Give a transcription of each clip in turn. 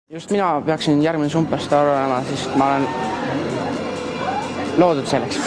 Just mina peaksin järgmine superstaar olema, sest ma olen loodud selleks.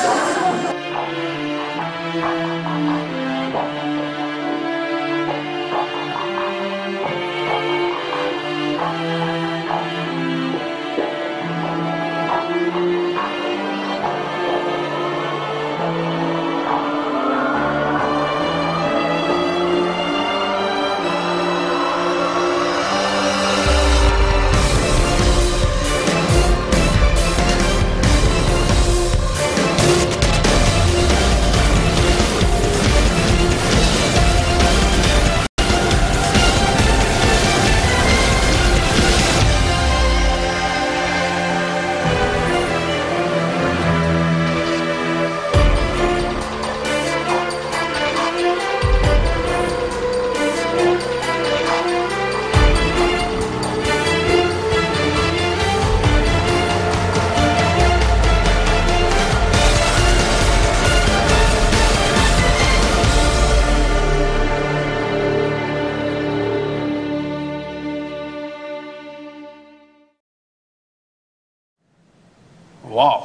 Wow.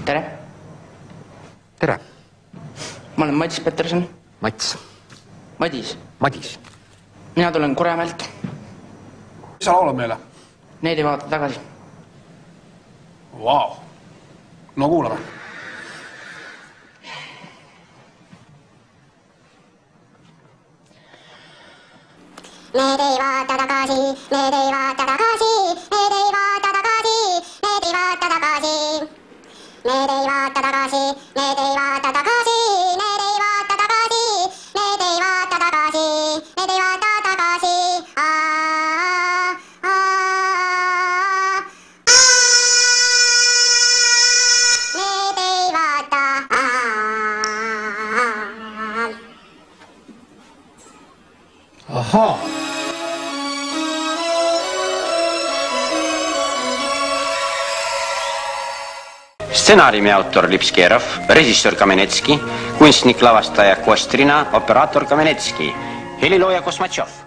Tere! Tere! Ma olen Mats Peterson. Mats. Madis. Madis. Mina tulen Kuremäelt. Mis sa laulad meile? Need ei vaata tagasi. Wow. No kuulame. Need ei vaata tagasi, need ei vaata tagasi, need ei vaata tagasi, need ei vaata tagasi. Need ei vaata tagasi, need ei vaata tagasi, need ei vaata tagasi, need ei vaata tagasi, need ei vaata tagasi. Need ei vaata. Ahaa. Stsenaariumi autor Lipskerov, režissöör Kamenetski, kunstnik, lavastaja Kostrina, operaator Kamenetski, helilooja Kosmatšov.